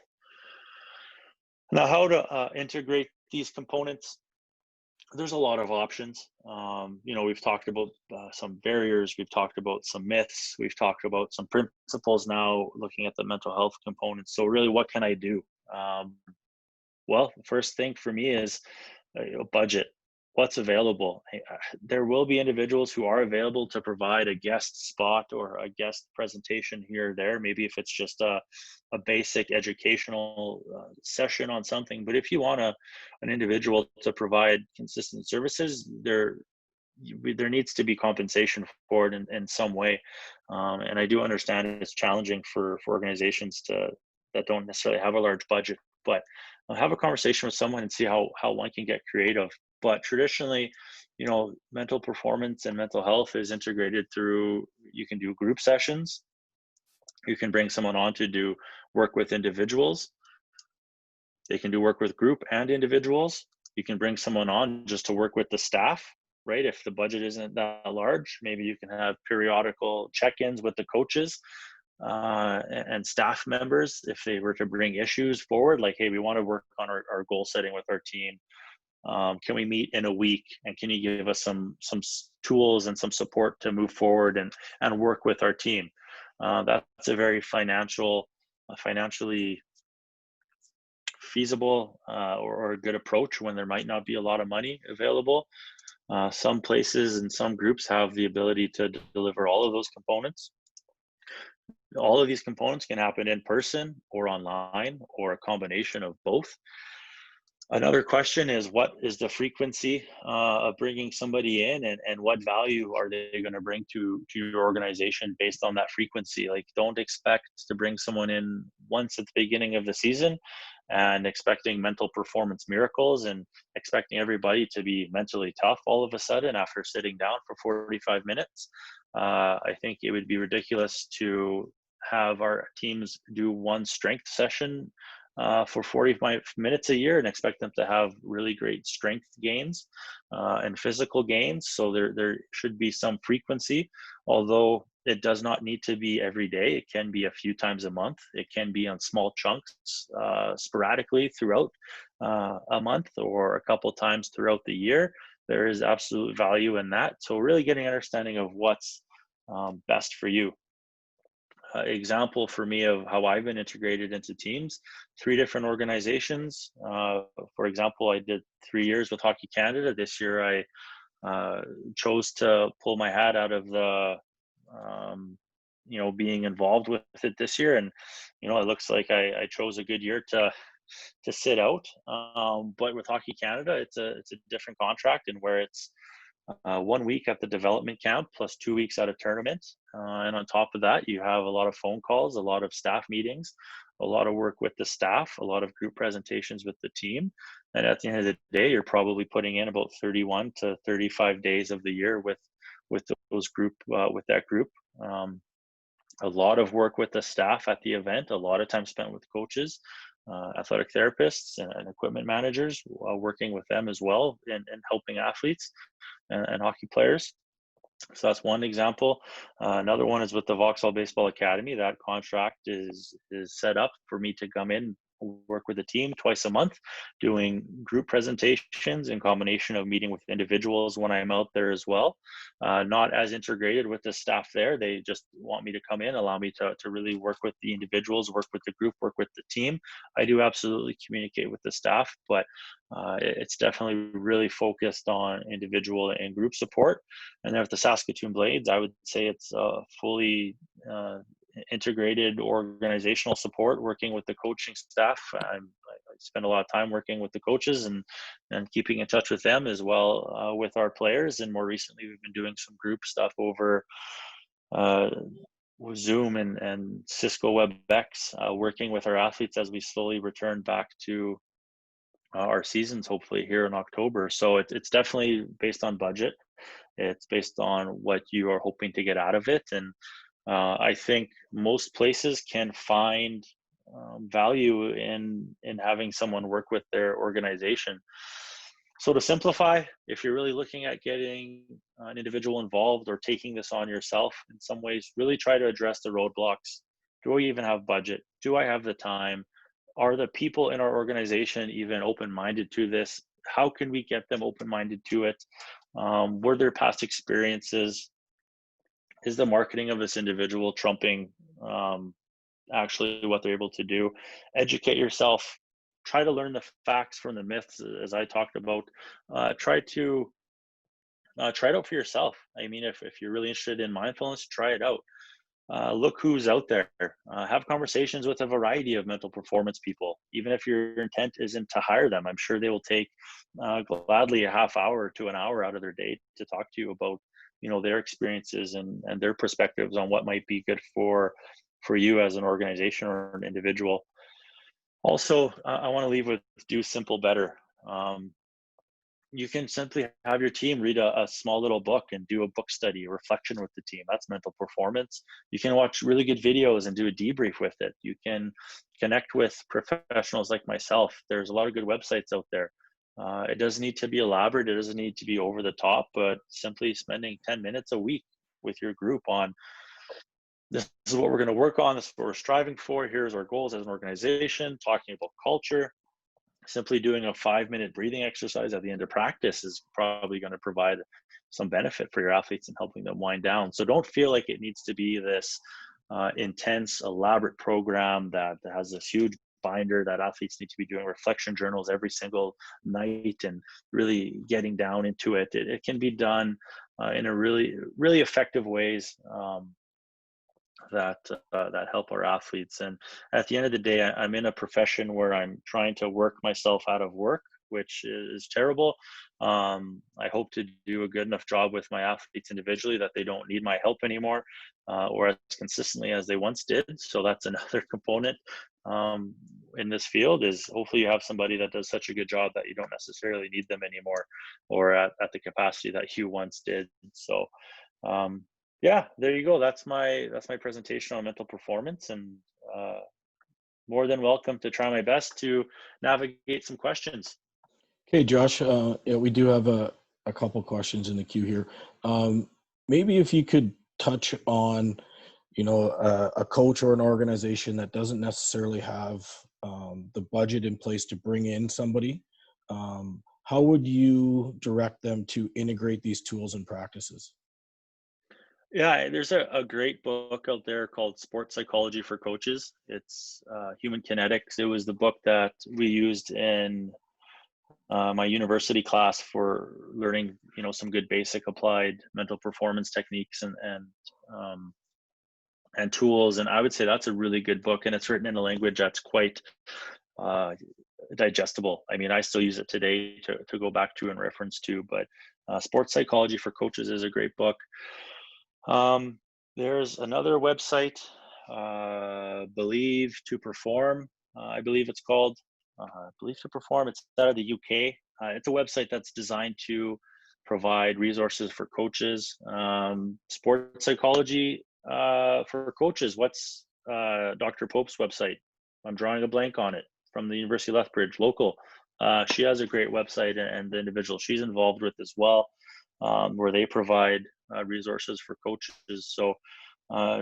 Now, how to integrate these components? There's a lot of options. We've talked about some barriers, we've talked about some myths, we've talked about some principles now, looking at the mental health components. So, really, what can I do? Um, well, the first thing for me is budget. What's available? There will be individuals who are available to provide a guest spot or a guest presentation here or there. Maybe if it's just a basic educational session on something. But if you want an individual to provide consistent services, there needs to be compensation for it in some way. And I do understand it's challenging for organizations that don't necessarily have a large budget, but have a conversation with someone and see how one can get creative. But traditionally, mental performance and mental health is integrated through, you can do group sessions, you can bring someone on to do work with individuals, they can do work with group and individuals, you can bring someone on just to work with the staff, right? If the budget isn't that large, maybe you can have periodical check-ins with the coaches and staff members if they were to bring issues forward, like, hey, we want to work on our goal setting with our team. Can we meet in a week, and can you give us some tools and some support to move forward and work with our team? That's a very financially feasible or a good approach when there might not be a lot of money available. Some places and some groups have the ability to deliver all of those components. All of these components can happen in person or online or a combination of both. Another question is, what is the frequency of bringing somebody in, and what value are they going to bring to your organization based on that frequency? Like, don't expect to bring someone in once at the beginning of the season and expecting mental performance miracles and expecting everybody to be mentally tough all of a sudden after sitting down for 45 minutes. I think it would be ridiculous to have our teams do one strength session for 45 minutes a year and expect them to have really great strength gains and physical gains. So there should be some frequency, although it does not need to be every day. It can be a few times a month. It can be on small chunks sporadically throughout a month or a couple times throughout the year. There is absolute value in that. So really getting an understanding of what's best for you. Example for me of how I've been integrated into teams, 3 different organizations. For example, I did 3 years with Hockey Canada. This year I chose to pull my hat out of the, being involved with it this year. And, it looks like I chose a good year to sit out. But with Hockey Canada, it's a different contract, and where it's 1 week at the development camp plus 2 weeks at a tournament. And on top of that, you have a lot of phone calls, a lot of staff meetings, a lot of work with the staff, a lot of group presentations with the team. And at the end of the day, you're probably putting in about 31 to 35 days of the year with those group, with that group. A lot of work with the staff at the event, a lot of time spent with coaches, athletic therapists, and equipment managers, working with them as well and helping athletes and hockey players. So that's one example. Another one is with the Vauxhall Baseball Academy. That contract is set up for me to come in, work with the team twice a month, doing group presentations in combination of meeting with individuals when I'm out there as well. Not as integrated with the staff there. They just want me to come in, allow me to really work with the individuals, work with the group, work with the team. I do absolutely communicate with the staff, but it's definitely really focused on individual and group support. And then with the Saskatoon Blades, I would say it's fully integrated organizational support, working with the coaching staff. I spend a lot of time working with the coaches and keeping in touch with them as well, with our players. And more recently, we've been doing some group stuff over Zoom and Cisco WebEx, working with our athletes as we slowly return back to our seasons, hopefully here in October. So it's definitely based on budget. It's based on what you are hoping to get out of it. And I think most places can find value in having someone work with their organization. So to simplify, if you're really looking at getting an individual involved or taking this on yourself in some ways, really try to address the roadblocks. Do I even have budget? Do I have the time? Are the people in our organization even open-minded to this? How can we get them open-minded to it? Were there past experiences? Is the marketing of this individual trumping um, actually what they're able to do? Educate yourself. Try to learn the facts from the myths, as I talked about. Try it out for yourself. I mean, if you're really interested in mindfulness, try it out. Look who's out there. Have conversations with a variety of mental performance people. Even if your intent isn't to hire them, I'm sure they will take gladly a half hour to an hour out of their day to talk to you about, their experiences and their perspectives on what might be good for you as an organization or an individual. Also, I want to leave with do simple better. You can simply have your team read a small little book and do a book study, a reflection with the team. That's mental performance. You can watch really good videos and do a debrief with it. You can connect with professionals like myself. There's a lot of good websites out there. It doesn't need to be elaborate. It doesn't need to be over the top, but simply spending 10 minutes a week with your group on this is what we're going to work on. This is what we're striving for. Here's our goals as an organization, talking about culture. Simply doing a 5-minute breathing exercise at the end of practice is probably going to provide some benefit for your athletes and helping them wind down. So don't feel like it needs to be this intense, elaborate program that has this huge binder that athletes need to be doing reflection journals every single night and really getting down into it. It can be done in a really, really effective ways. That help our athletes. And at the end of the day, I'm in a profession where I'm trying to work myself out of work, which is terrible. I hope to do a good enough job with my athletes individually that they don't need my help anymore, or as consistently as they once did. So that's another component in this field, is hopefully you have somebody that does such a good job that you don't necessarily need them anymore, or at the capacity that you once did. So um, yeah, there you go. That's my presentation on mental performance, and uh, more than welcome to try my best to navigate some questions. Okay, Josh, yeah, we do have a couple questions in the queue here. Maybe if you could touch on, a coach or an organization that doesn't necessarily have the budget in place to bring in somebody, how would you direct them to integrate these tools and practices? Yeah, there's a great book out there called Sports Psychology for Coaches. It's Human Kinetics. It was the book that we used in my university class for learning, some good basic applied mental performance techniques um, and tools. And I would say that's a really good book, and it's written in a language that's quite uh, digestible. I mean, I still use it today to go back to and reference to. But Sports Psychology for Coaches is a great book. There's another website, Believe to Perform, I believe it's called. Believe to Perform. It's out of the UK. It's a website that's designed to provide resources for coaches. Sports psychology for coaches. What's Dr. Pope's website? I'm drawing a blank on it. From the University of Lethbridge, local. She has a great website, and the individual she's involved with as well, where they provide resources for coaches. So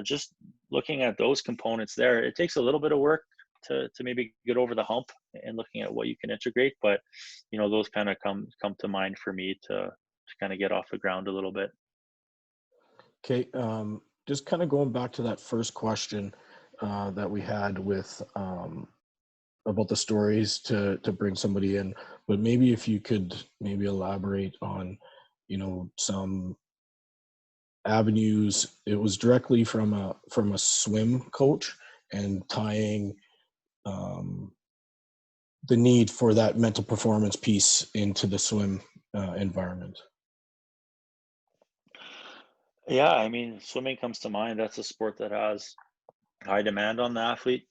just looking at those components there, it takes a little bit of work to maybe get over the hump and looking at what you can integrate. But those kind of come to mind for me to kind of get off the ground a little bit. Okay, just kind of going back to that first question that we had with about the stories to bring somebody in, but maybe if you could maybe elaborate on, some avenues. It was directly from a swim coach and tying um, the need for that mental performance piece into the swim environment. Yeah, I mean, swimming comes to mind. That's a sport that has high demand on the athlete.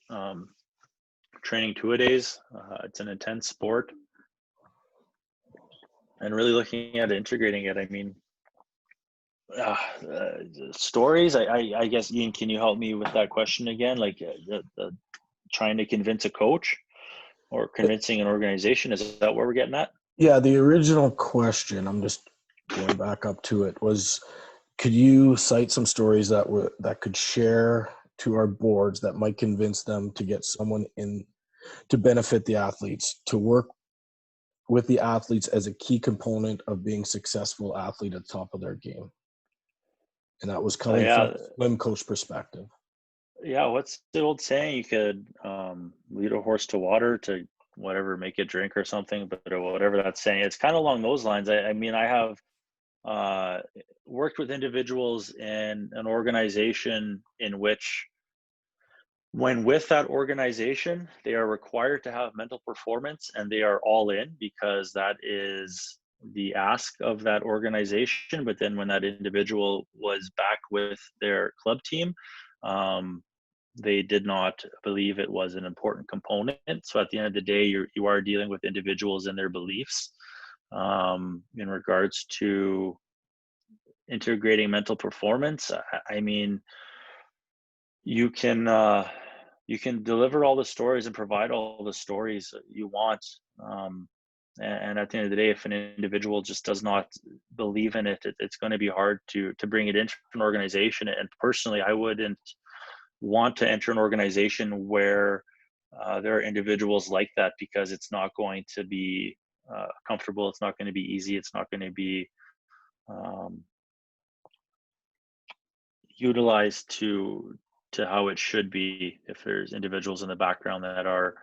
Training 2-a-days. It's an intense sport, and really looking at integrating it. I mean, Stories. I guess, Ian, can you help me with that question again? Like the trying to convince a coach or convincing an organization. Is that what we're getting at? Yeah, the original question, I'm just going back up to it, was could you cite some stories that could share to our boards that might convince them to get someone in to benefit the athletes, to work with the athletes as a key component of being successful athlete at the top of their game? And that was coming from Yeah, a swim coach perspective. yeah. What's the old saying? You could lead a horse to water to whatever, make it drink or something, but or whatever that's saying. It's kind of along those lines. I mean, I have uh, worked with individuals in an organization in which, when with that organization, they are required to have mental performance and they are all in because that is the ask of that organization. But then when that individual was back with their club team, um, they did not believe it was an important component. So at the end of the day, you are dealing with individuals and their beliefs in regards to integrating mental performance. I mean, you can you can deliver all the stories and provide all the stories you want, um, and at the end of the day, if an individual just does not believe in it, it's going to be hard to bring it into an organization. And personally, I wouldn't want to enter an organization where there are individuals like that, because it's not going to be comfortable, it's not going to be easy, it's not going to be um, utilized to how it should be if there's individuals in the background that are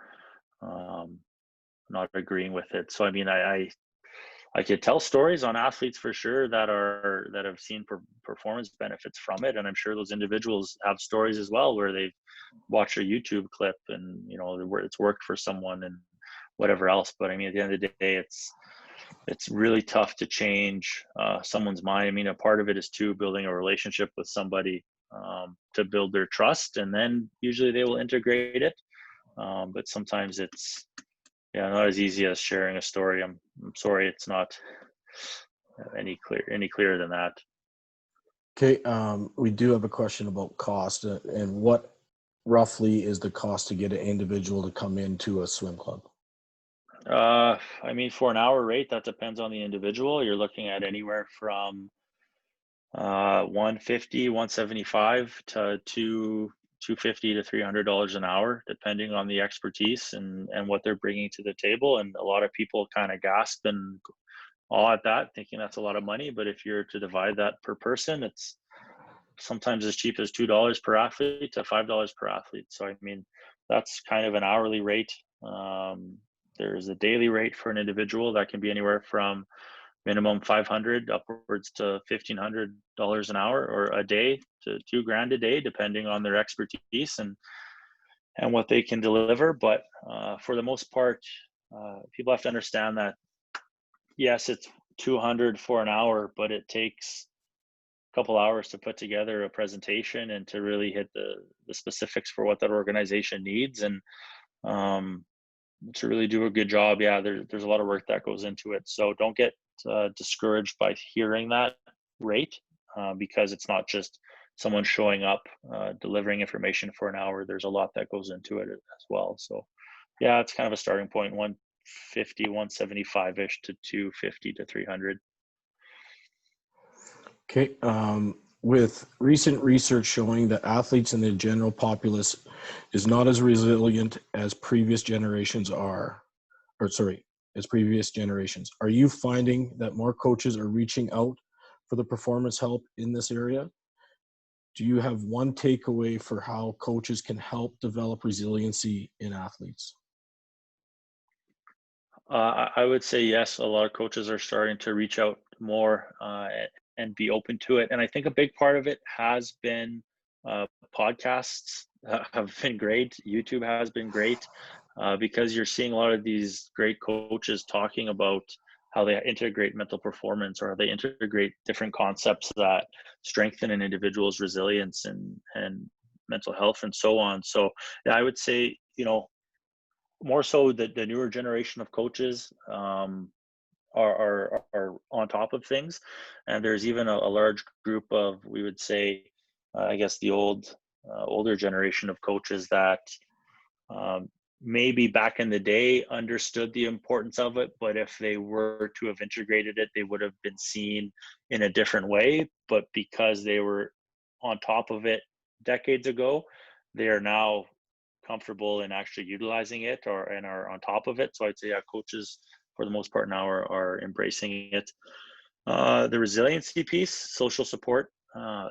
um, not agreeing with it. So I mean, I could tell stories on athletes for sure that have seen performance benefits from it, and I'm sure those individuals have stories as well where they've watched a YouTube clip and where it's worked for someone and whatever else. But I mean, at the end of the day, it's really tough to change someone's mind. I mean, a part of it is too building a relationship with somebody to build their trust, and then usually they will integrate it. But sometimes it's not as easy as sharing a story. I'm sorry, it's not any clearer than that. Okay, we do have a question about cost and what roughly is the cost to get an individual to come into a swim club? I mean, for an hour rate, that depends on the individual. You're looking at anywhere from 150, 175 to 250 to $300 an hour, depending on the expertise and what they're bringing to the table. And a lot of people kind of gasp and awe at that, thinking that's a lot of money. But if you're to divide that per person, it's sometimes as cheap as $2 per athlete to $5 per athlete. So I mean, that's kind of an hourly rate. There's a daily rate for an individual that can be anywhere from minimum 500 upwards to $1,500 an hour, or a day to $2,000 a day, depending on their expertise and what they can deliver. But for the most part, people have to understand that yes, it's 200 for an hour, but it takes a couple hours to put together a presentation and to really hit the specifics for what that organization needs, and um, to really do a good job. Yeah, there's a lot of work that goes into it. So don't get discouraged by hearing that rate, because it's not just someone showing up, delivering information for an hour. There's a lot that goes into it as well. So yeah, it's kind of a starting point, 150, 175-ish to 250 to 300. Okay, with recent research showing that athletes in the general populace is not as resilient as previous generations as previous generations. Are you finding that more coaches are reaching out for the performance help in this area? Do you have one takeaway for how coaches can help develop resiliency in athletes? I would say yes. A lot of coaches are starting to reach out more and be open to it. And I think a big part of it has been podcasts have been great. YouTube has been great, because you're seeing a lot of these great coaches talking about how they integrate mental performance, or how they integrate different concepts that strengthen an individual's resilience and mental health and so on. So yeah, I would say, more so the newer generation of coaches, are on top of things, and there's even a large group of, we would say, I guess the older generation of coaches that um, maybe back in the day understood the importance of it, but if they were to have integrated it, they would have been seen in a different way. But because they were on top of it decades ago, they are now comfortable in actually utilizing it and are on top of it. So I'd say, yeah, coaches for the most part now are embracing it. The resiliency piece, social support,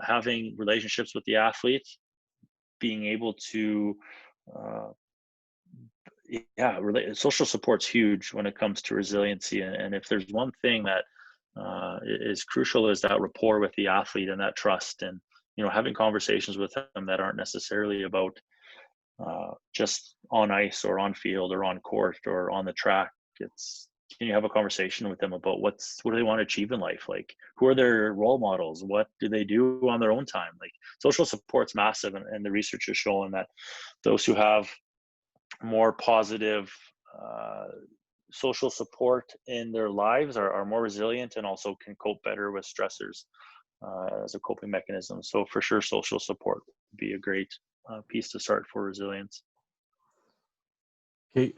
having relationships with the athlete, being able to uh, yeah, social support's huge when it comes to resiliency. And if there's one thing that is crucial, is that rapport with the athlete and that trust, and having conversations with them that aren't necessarily about just on ice or on field or on court or on the track. It's, can you have a conversation with them about what do they want to achieve in life? Like, who are their role models? What do they do on their own time? Like, social support's massive, and the research is showing that those who have more positive uh, social support in their lives are more resilient and also can cope better with stressors as a coping mechanism. So for sure, social support would be a great piece to start for resilience. Okay,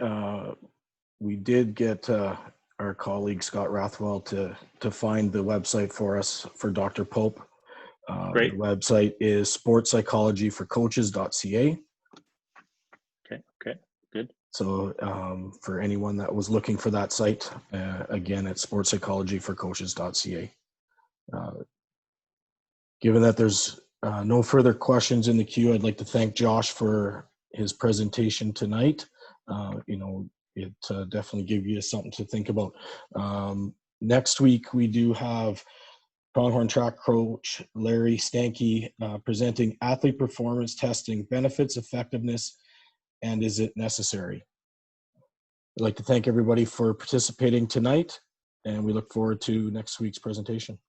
we did get our colleague Scott Rathwell to find the website for us for Dr. Pope. Great. The website is sportspsychologyforcoaches.ca. Okay, good. So for anyone that was looking for that site, again, it's sportspsychologyforcoaches.ca. Given that there's no further questions in the queue, I'd like to thank Josh for his presentation tonight. It definitely gave you something to think about. Next week, we do have Pronghorn track coach Larry Stanky presenting athlete performance testing, benefits, effectiveness, and is it necessary? I'd like to thank everybody for participating tonight, and we look forward to next week's presentation.